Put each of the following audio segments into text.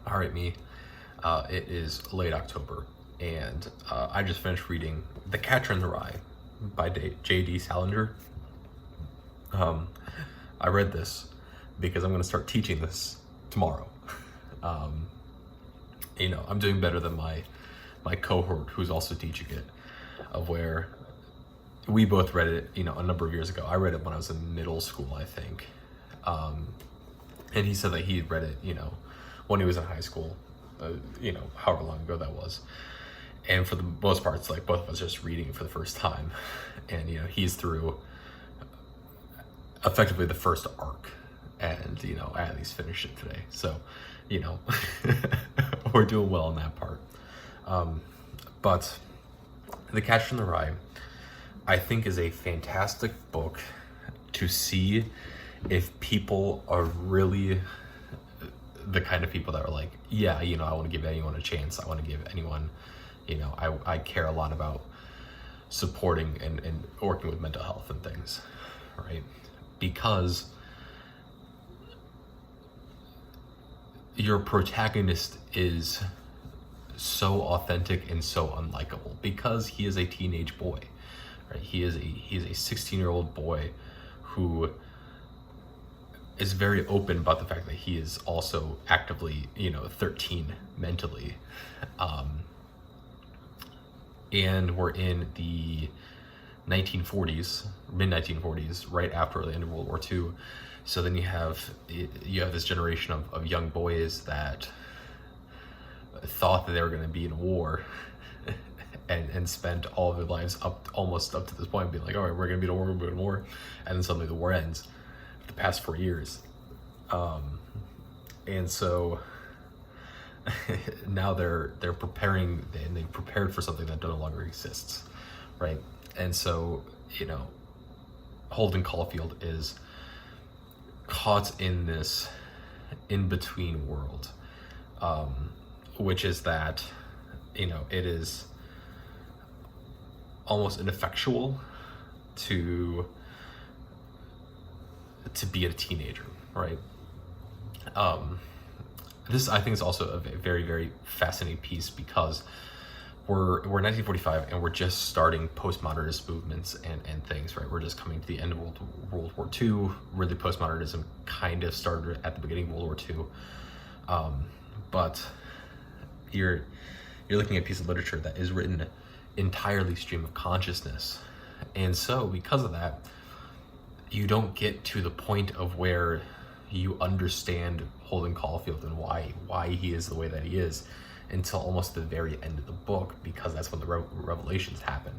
All right, me. It is late October, and I just finished reading The Catcher in the Rye by J.D. Salinger. I read this because I'm going to start teaching this tomorrow. I'm doing better than my cohort who's also teaching it, of where we both read it, a number of years ago. I read it when I was in middle school, I think. And he said that he had read it, when he was in high school, however long ago that was. And for the most part, it's like both of us just reading it for the first time. And, he's through effectively the first arc. And, I at least finished it today. So, we're doing well in that part. But The Catcher in the Rye, I think, is a fantastic book to see if people are really the kind of people that are like, yeah, I want to give anyone a chance. I want to give anyone, I care a lot about supporting and working with mental health and things, right? Because your protagonist is so authentic and so unlikable because he is a teenage boy, right? He is a 16-year-old boy who is very open about the fact that he is also actively, 13 mentally. And we're in the 1940s, mid-1940s, right after the end of World War II. So then you have this generation of young boys that thought that they were going to be in a war and spent all of their lives almost up to this point being like, all right, we're going to be in a war, we're going to be in a war. And then suddenly the war ends. The past 4 years. And so now they're preparing, and they prepared for something that no longer exists, right? And so, Holden Caulfield is caught in this in-between world, which is that, it is almost ineffectual to be a teenager, right? This, I think, is also a very, very fascinating piece because we're 1945 and we're just starting postmodernist movements and things, right? We're just coming to the end of World War II. Really, postmodernism kind of started at the beginning of World War II. But you're looking at a piece of literature that is written entirely stream of consciousness. And so because of that, you don't get to the point of where you understand Holden Caulfield and why he is the way that he is until almost the very end of the book, because that's when the revelations happen.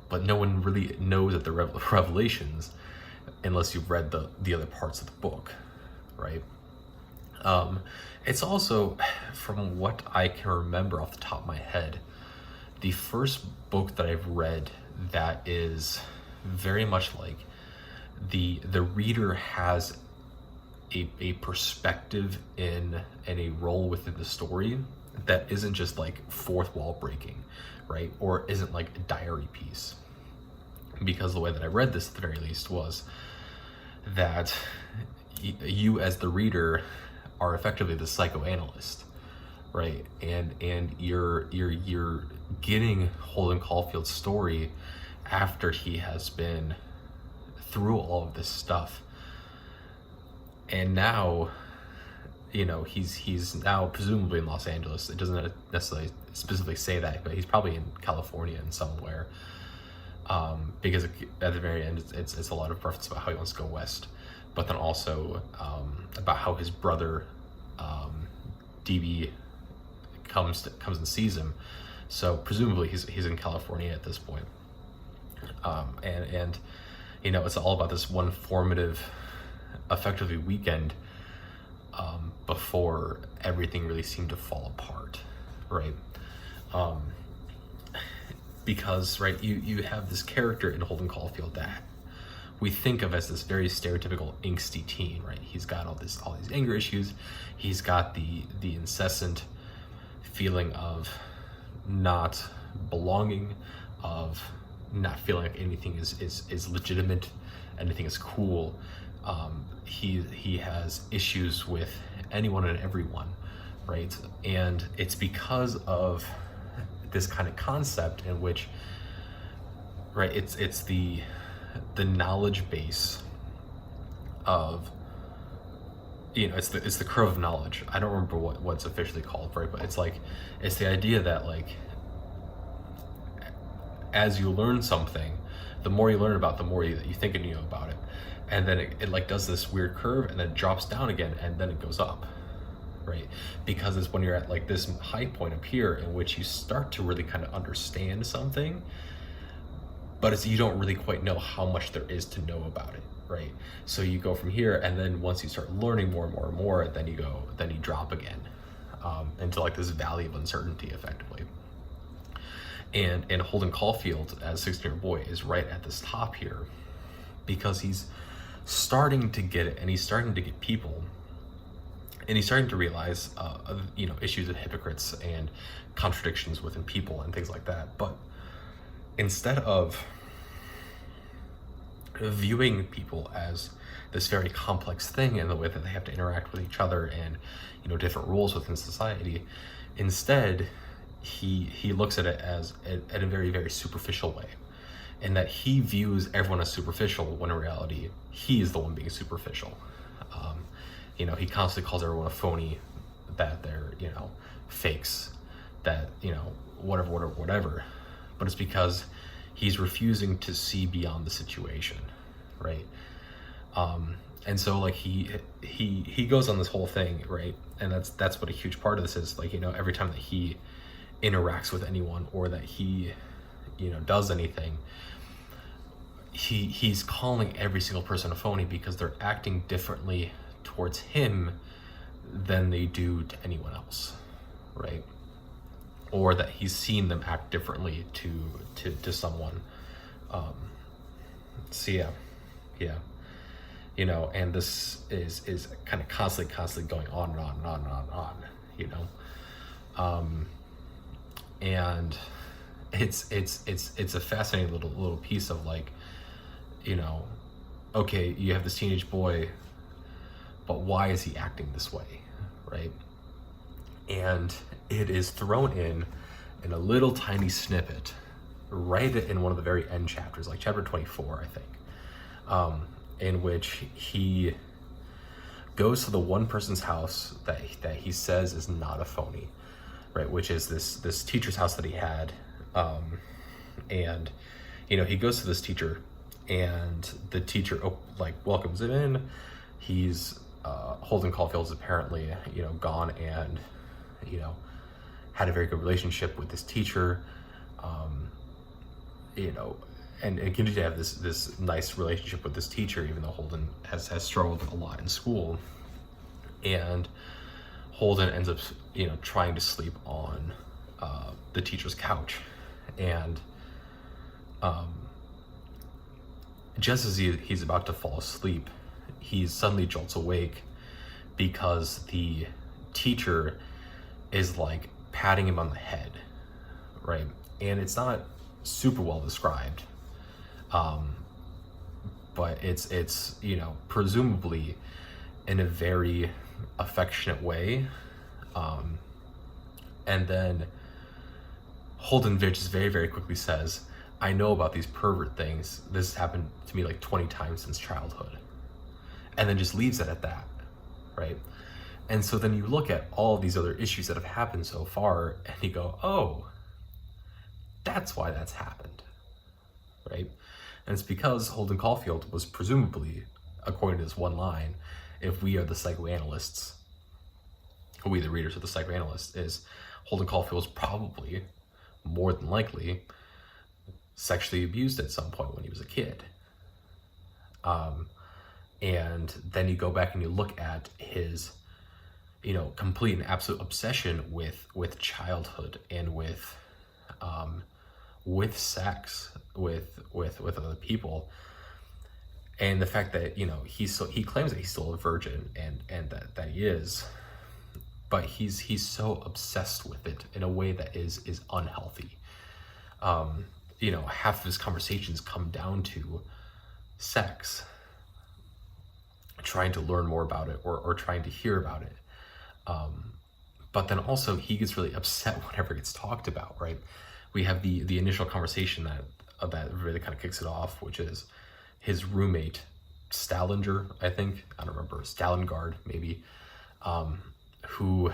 But no one really knows that the revelations unless you've read the other parts of the book, right? It's also, from what I can remember off the top of my head, the first book that I've read that is very much like the reader has a perspective and a role within the story that isn't just like fourth wall breaking, right? Or isn't like a diary piece. Because the way that I read this, at the very least, was that you as the reader are effectively the psychoanalyst, right? And you're getting Holden Caulfield's story after he has been through all of this stuff, and now he's now presumably in Los Angeles. It doesn't necessarily specifically say that, but he's probably in California in somewhere, because at the very end it's a lot of reference about how he wants to go west, but then also about how his brother DB comes and sees him. So presumably he's in California at this point, and it's all about this one formative, effectively, weekend before everything really seemed to fall apart, right? Because, right, you have this character in Holden Caulfield that we think of as this very stereotypical angsty teen, right? He's got all these anger issues. He's got the incessant feeling of not belonging, of not feeling like anything is legitimate, anything is cool. He has issues with anyone and everyone, right? And it's because of this kind of concept in which, right, it's the knowledge base of, it's the curve of knowledge. I don't remember what's officially called, right? But it's the idea that like, as you learn something, the more you learn about, the more that you think and you know about it, and then it like does this weird curve and then drops down again and then it goes up, right? Because it's when you're at like this high point up here in which you start to really kind of understand something, but you don't really quite know how much there is to know about it, right? So you go from here, and then once you start learning more and more and more, then you drop again into like this valley of uncertainty, effectively. And Holden Caulfield, as a 16-year-old boy, is right at this top here because he's starting to get it, and he's starting to get people, and he's starting to realize issues of hypocrites and contradictions within people and things like that. But instead of viewing people as this very complex thing and the way that they have to interact with each other and different roles within society, instead he looks at it as in a very, very superficial way, and that he views everyone as superficial when in reality he is the one being superficial. He constantly calls everyone a phony, that they're fakes, that whatever, but it's because he's refusing to see beyond the situation, right? And so like he goes on this whole thing, right? And that's what a huge part of this is. Like, every time that he interacts with anyone or that he does anything, he's calling every single person a phony because they're acting differently towards him than they do to anyone else, right? Or that he's seen them act differently to someone. So yeah, and this is kind of constantly going on and on and on and on and on, and it's a fascinating little piece of like, okay, you have this teenage boy, but why is he acting this way, right? And it is thrown in a little tiny snippet right in one of the very end chapters, like chapter 24, I think, in which he goes to the one person's house that he says is not a phony, right? Which is this teacher's house that he had, and he goes to this teacher, and the teacher welcomes him in. He's Holden Caulfield's apparently gone and had a very good relationship with this teacher, and continued to have this nice relationship with this teacher, even though Holden has struggled a lot in school. And Holden ends up trying to sleep on the teacher's couch, and just as he's about to fall asleep, he suddenly jolts awake because the teacher is like patting him on the head, right? And it's not super well described, but it's presumably in a very affectionate way, and then Holden just very, very quickly says, "I know about these pervert things. This has happened to me like 20 times since childhood," and then just leaves it at that, right? And so then you look at all these other issues that have happened so far, and you go, oh, that's why that's happened, right? And it's because Holden Caulfield was presumably, according to this one line, if we are the psychoanalysts, or we the readers are the psychoanalysts, is Holden Caulfield was probably, more than likely, sexually abused at some point when he was a kid. And then you go back and you look at his complete and absolute obsession with childhood and with sex with other people, and the fact that he claims that he's still a virgin, and that he is, but he's so obsessed with it in a way that is unhealthy. Half of his conversations come down to sex, trying to learn more about it or trying to hear about it. But then also he gets really upset whenever it gets talked about, right? We have the initial conversation that really kind of kicks it off, which is his roommate, Salinger, I think, I don't remember, Stalingard maybe, who,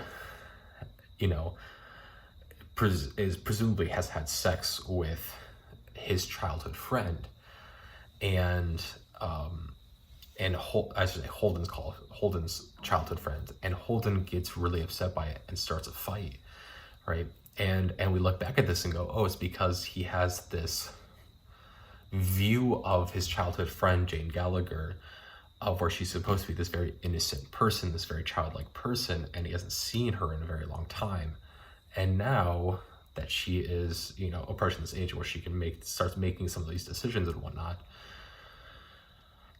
you know, presumably has had sex with his childhood friend, and I should say Holden's childhood friend, and Holden gets really upset by it and starts a fight, right? And we look back at this and go, oh, it's because he has this view of his childhood friend Jane Gallagher, of where she's supposed to be this very innocent person, this very childlike person, and he hasn't seen her in a very long time. And now that she is, you know, approaching this age where she can starts making some of these decisions and whatnot,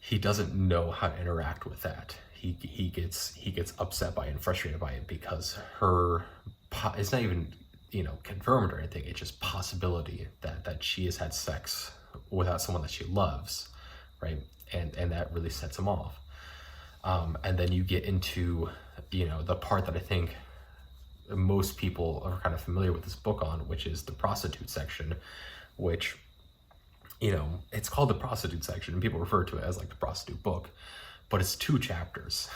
he doesn't know how to interact with that. He gets upset by it and frustrated by it because it's not even, you know, confirmed or anything. It's just possibility that she has had sex without someone that she loves, right? And that really sets him off. And then you get into, you know, the part that I think most people are kind of familiar with this book on, which is the prostitute section, which, you know, it's called the prostitute section and people refer to it as like the prostitute book, but it's 2 chapters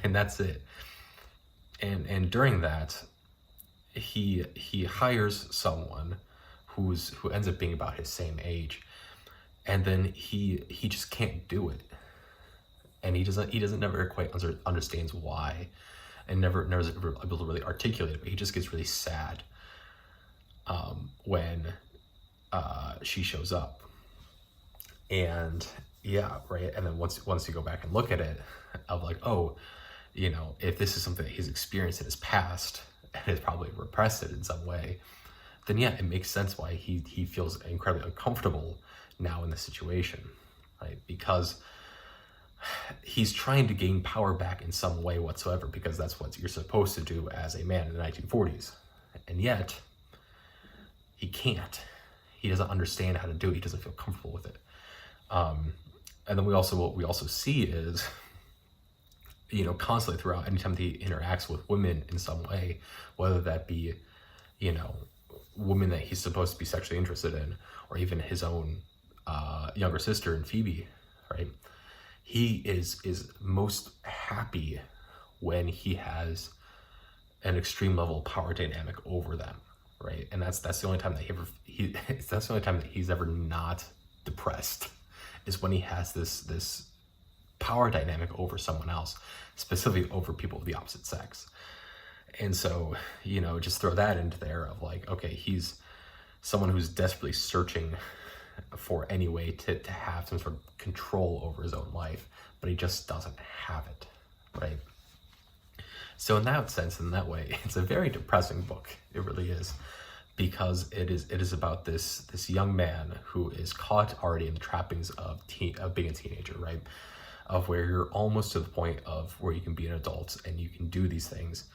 and that's it. And during that, he hires someone who ends up being about his same age, and then he just can't do it, and he doesn't never quite understands why, and never is able to really articulate it, but he just gets really sad when she shows up. And yeah, right. And then once you go back and look at it, of like, oh, you know, if this is something that he's experienced in his past and has probably repressed it in some way, then yeah, it makes sense why he feels incredibly uncomfortable now in this situation, right? Because he's trying to gain power back in some way whatsoever, because that's what you're supposed to do as a man in the 1940s. And yet, he can't. He doesn't understand how to do it. He doesn't feel comfortable with it. And then what we also see is, you know, constantly throughout, anytime that he interacts with women in some way, whether that be, you know, women that he's supposed to be sexually interested in, or even his own younger sister in Phoebe, right? He is most happy when he has an extreme level of power dynamic over them, right? And that's the only time that that's the only time that he's ever not depressed, is when he has this power dynamic over someone else, specifically over people of the opposite sex. And so, you know, just throw that into there of like, okay, he's someone who's desperately searching for any way to have some sort of control over his own life, but he just doesn't have it, right? So in that sense, in that way, it's a very depressing book. It really is, because it is about this young man who is caught already in the trappings of being a teenager, right? Of where you're almost to the point of where you can be an adult and you can do these things,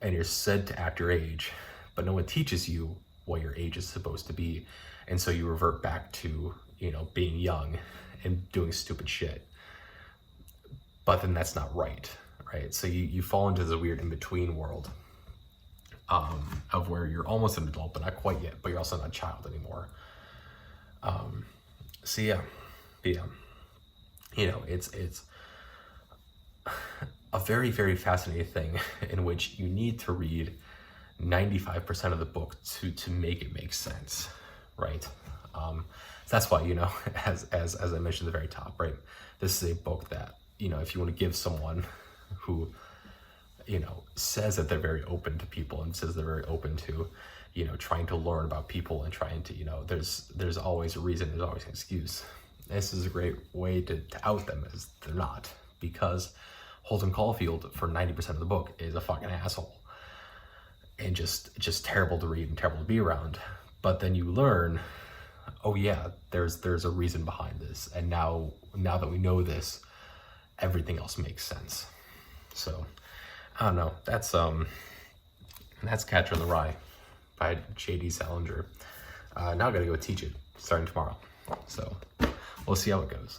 and you're said to act your age, but no one teaches you what your age is supposed to be. And so you revert back to, you know, being young and doing stupid shit. But then that's not right? So you fall into this weird in-between world of where you're almost an adult, but not quite yet, but you're also not a child anymore. So yeah, you know, it's a very, very fascinating thing in which you need to read 95% of the book to make it make sense, right? That's why, you know, as I mentioned at the very top, right? This is a book that, you know, if you want to give someone who, you know, says that they're very open to people and says they're very open to, you know, trying to learn about people and trying to, you know, there's always a reason, there's always an excuse. This is a great way to out them as they're not, because Holden Caulfield for 90% of the book is a fucking asshole and just terrible to read and terrible to be around. But then you learn, oh yeah, there's a reason behind this, and now that we know this, everything else makes sense. So I don't know, that's Catcher in the Rye by J.D. Salinger. Now I gotta go teach it starting tomorrow, so we'll see how it goes.